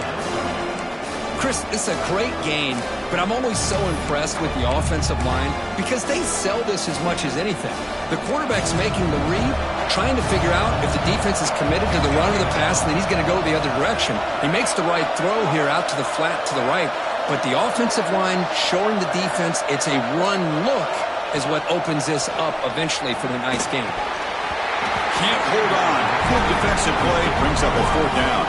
Chris, this is a great game, but I'm always so impressed with the offensive line because they sell this as much as anything. The quarterback's making the read, trying to figure out if the defense is committed to the run or the pass, and then he's going to go the other direction. He makes the right throw here out to the flat to the right, but the offensive line showing the defense it's a run look is what opens this up eventually for the nice game. Can't hold on. Good defensive play brings up a fourth down.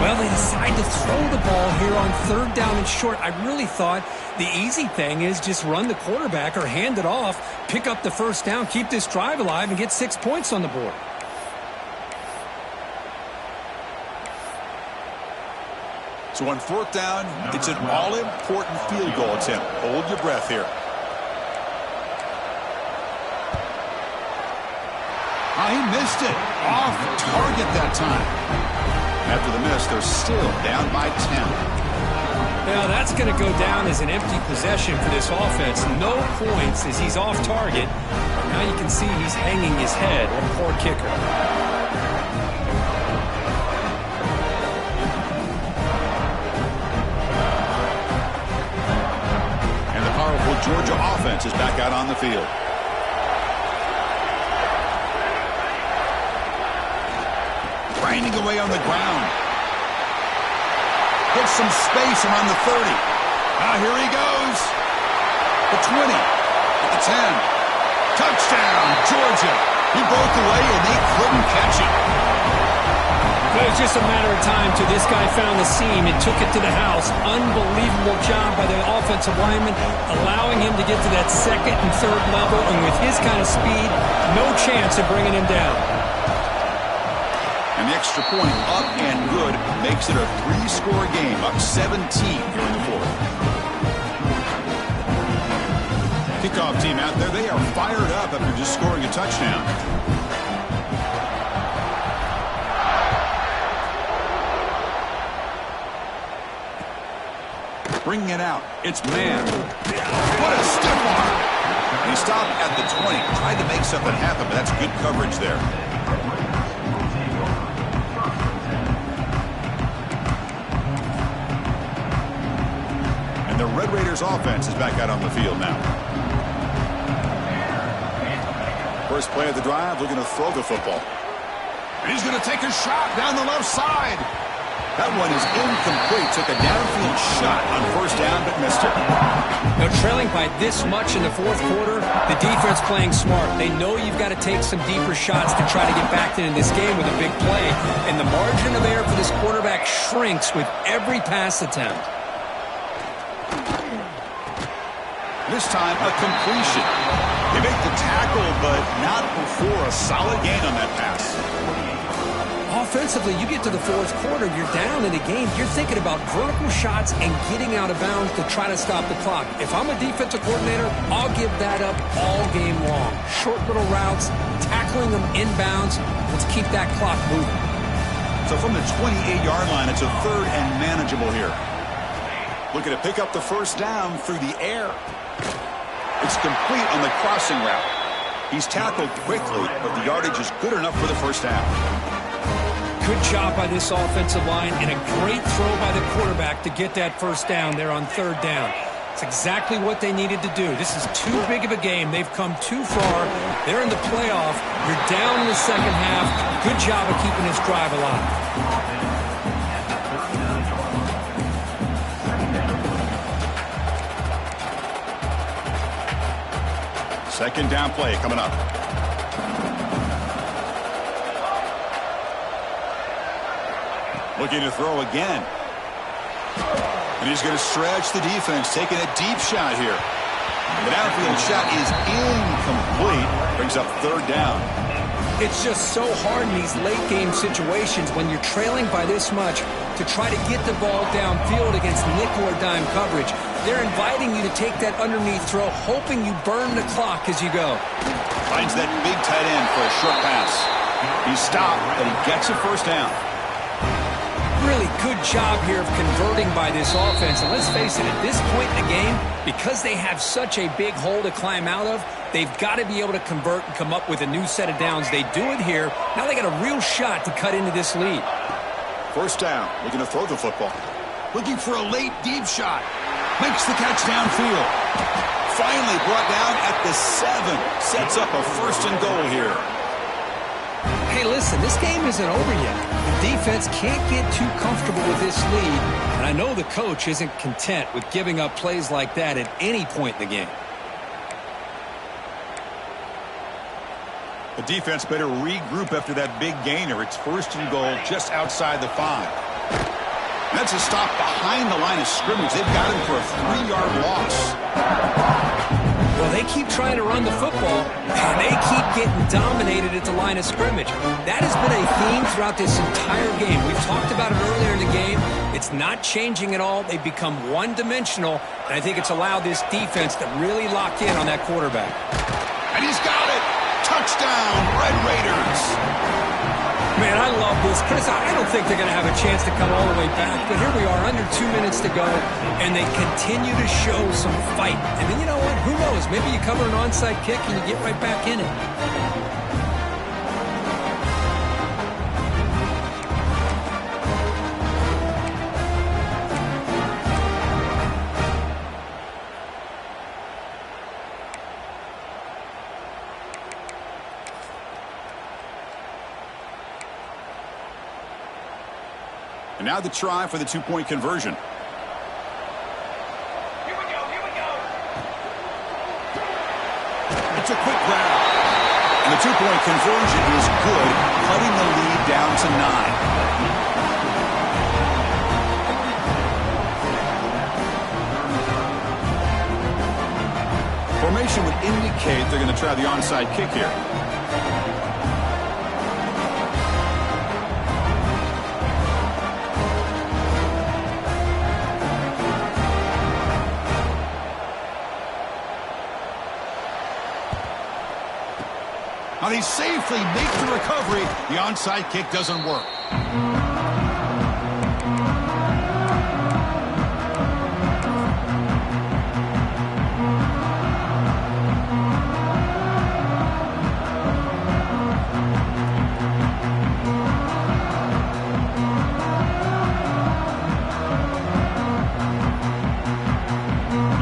Well, they decide to throw the ball here on third down and short. I really thought the easy thing is just run the quarterback or hand it off, pick up the first down, keep this drive alive, and get 6 points on the board. So on fourth down, it's an all-important field goal attempt. Hold your breath here. Oh, he missed it. Off target that time. After the miss, they're still down by 10. Now that's going to go down as an empty possession for this offense. No points as he's off target. Now you can see he's hanging his head. What a poor kicker. And the powerful Georgia offense is back out on the field. Grinding away on the ground. Gets some space around the 30. Now here he goes. The 20. At the 10. Touchdown, Georgia. He broke away and they couldn't catch him. It was just a matter of time till this guy found the seam and took it to the house. Unbelievable job by the offensive lineman, allowing him to get to that second and third level, and with his kind of speed, no chance of bringing him down. And the extra point up and good makes it a 3-score game, up 17 here in the fourth. Kickoff team out there, they are fired up after just scoring a touchdown. Bringing it out, it's man. What a stiff arm. And he stopped at the 20, tried to make something happen, but that's good coverage there. And the Red Raiders offense is back out on the field now. First play of the drive, looking to throw the football. And he's going to take a shot down the left side. That one is incomplete. Took a downfield shot on first down, but missed it. Now, trailing by this much in the fourth quarter, the defense playing smart. They know you've got to take some deeper shots to try to get back into this game with a big play. And the margin of error for this quarterback shrinks with every pass attempt. This time, a completion. They make the tackle, but not before a solid gain on that pass. Offensively, you get to the fourth quarter, you're down in the game. You're thinking about vertical shots and getting out of bounds to try to stop the clock. If I'm a defensive coordinator, I'll give that up all game long. Short little routes, tackling them inbounds. Let's keep that clock moving. So from the 28-yard line, it's a third and manageable here. Looking to pick up the first down through the air. It's complete on the crossing route. He's tackled quickly, but the yardage is good enough for the first down. Good job by this offensive line and a great throw by the quarterback to get that first down there on third down. It's exactly what they needed to do. This is too big of a game. They've come too far. They're in the playoff. You're down in the second half. Good job of keeping this drive alive. Second down play coming up. Looking to throw again. And he's going to stretch the defense, taking a deep shot here. The downfield shot is incomplete. Brings up third down. It's just so hard in these late-game situations when you're trailing by this much to try to get the ball downfield against nickel or dime coverage. They're inviting you to take that underneath throw, hoping you burn the clock as you go. Finds that big tight end for a short pass. He's stopped, but he gets a first down. Really good job here of converting by this offense. And let's face it, at this point in the game, because they have such a big hole to climb out of, they've got to be able to convert and come up with a new set of downs. They do it here. Now they got a real shot to cut into this lead. First down, looking to throw the football. Looking for a late deep shot. Makes the catch downfield. Finally brought down at the 7. Sets up a first and goal here. Hey, listen, this game isn't over yet. The defense can't get too comfortable with this lead, and I know the coach isn't content with giving up plays like that at any point in the game. The defense better regroup after that big gainer. It's first and goal just outside the 5. That's a stop behind the line of scrimmage. They've got him for a 3-yard loss. Well, they keep trying to run the football, and they keep getting dominated at the line of scrimmage. That has been a theme throughout this entire game. We've talked about it earlier in the game. It's not changing at all. They've become one-dimensional, and I think it's allowed this defense to really lock in on that quarterback. And he's got it. Touchdown, Red Raiders. Man, I love this. Chris, I don't think they're going to have a chance to come all the way back, but here we are, under 2 minutes to go, and they continue to show some fight. And then you know what? Who knows? Maybe you cover an onside kick and you get right back in it. And now the try for the two-point conversion. Here we go, here we go. It's a quick grab. And the two-point conversion is good, cutting the lead down to 9. Formation would indicate they're going to try the onside kick here. Now they safely make the recovery. The onside kick doesn't work.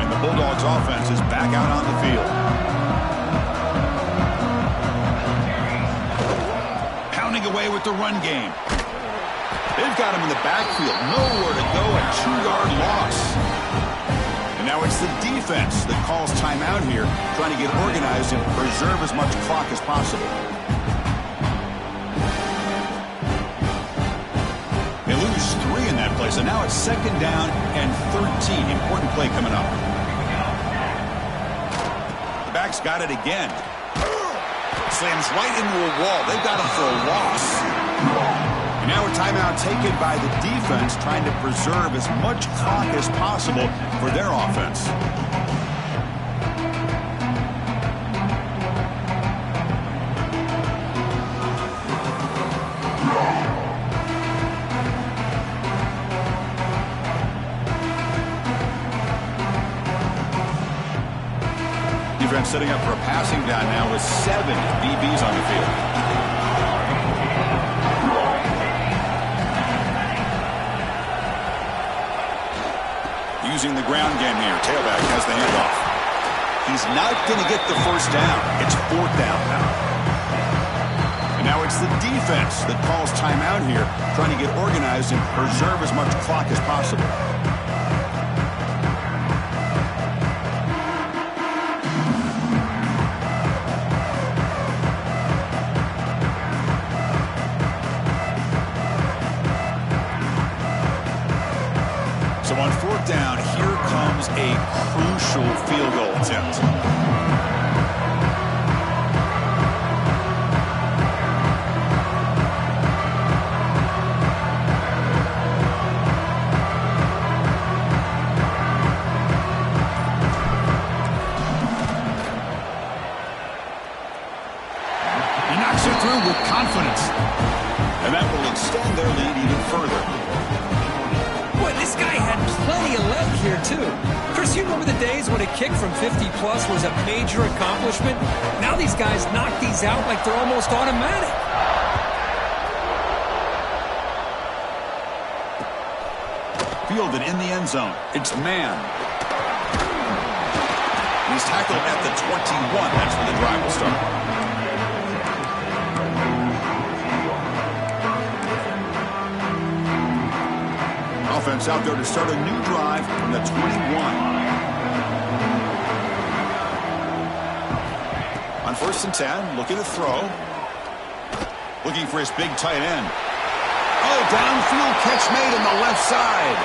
And the Bulldogs offense is back out on the field. Away with the run game. They've got him in the backfield. Nowhere to go. A 2-yard loss. And now it's the defense that calls timeout here, trying to get organized and preserve as much clock as possible. They lose 3 in that play, so now it's 2nd down and 13. Important play coming up. The back's got it again. Slams right into a wall. They've got him for a loss. And now a timeout taken by the defense, trying to preserve as much clock as possible for their offense. Defense setting up for a passing down now with 7 DBs on the field. Using the ground game here. Tailback has the handoff. He's not going to get the first down. It's 4th down now. And now it's the defense that calls timeout here, trying to get organized and preserve as much clock as possible. So on 4th down, here comes a crucial field goal attempt. He knocks it through with confidence. And that will extend their lead even further. Boy, this guy had plenty of leg here, too. Chris, you remember the days when a kick from 50-plus was a major accomplishment? Now these guys knock these out like they're almost automatic. Fielded in the end zone. It's man. He's tackled at the 21. That's where the drive will start. Offense out there to start a new drive from the 21. On 1st and 10, looking to throw. Looking for his big tight end. Oh, downfield catch made on the left side.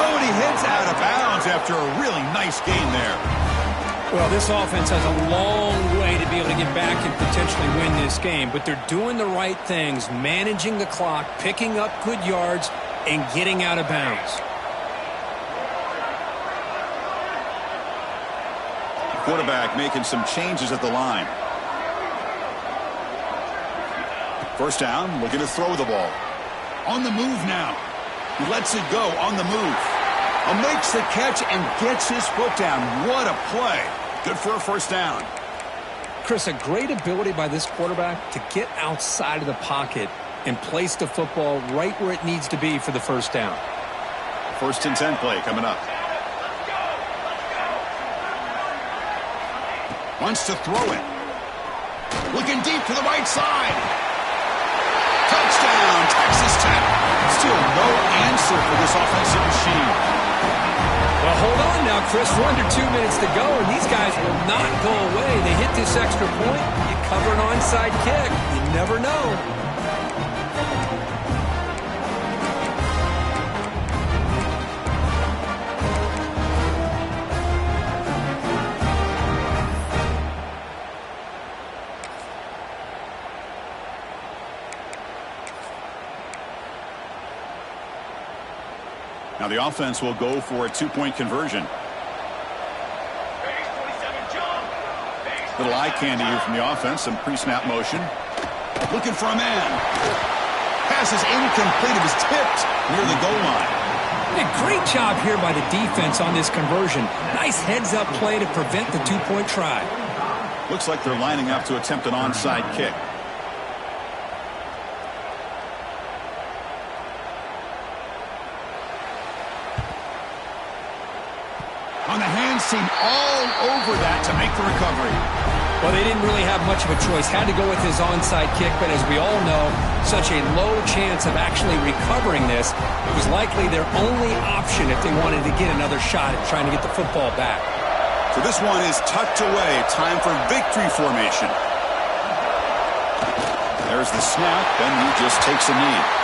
Oh, and he heads out of bounds after a really nice gain there. Well, this offense has a long way to be able to get back and potentially win this game, but they're doing the right things, managing the clock, picking up good yards, and getting out of bounds. Quarterback making some changes at the line. First down, looking to throw the ball. On the move now. He lets it go on the move. Makes the catch and gets his foot down. What a play. Good for a first down. Chris, a great ability by this quarterback to get outside of the pocket and place the football right where it needs to be for the first down. First and 10 play coming up. Wants to throw it. Looking deep to the right side. Touchdown, Texas Tech. Still no answer for this offensive machine. Well, hold on now, Chris. We're under 2 minutes to go, and these guys will not go away. They hit this extra point. You cover an onside kick. You never know. Now the offense will go for a 2-point conversion. Little eye candy here from the offense. Some pre-snap motion. Looking for a man. Pass is incomplete. It was tipped near the goal line. A great job here by the defense on this conversion. Nice heads-up play to prevent the 2-point try. Looks like they're lining up to attempt an onside kick. On the hands team all over that to make the recovery. Well, they didn't really have much of a choice. Had to go with his onside kick, but as we all know, such a low chance of actually recovering this. It was likely their only option if they wanted to get another shot at trying to get the football back. So this one is tucked away. Time for victory formation. There's the snap, and he just takes a knee.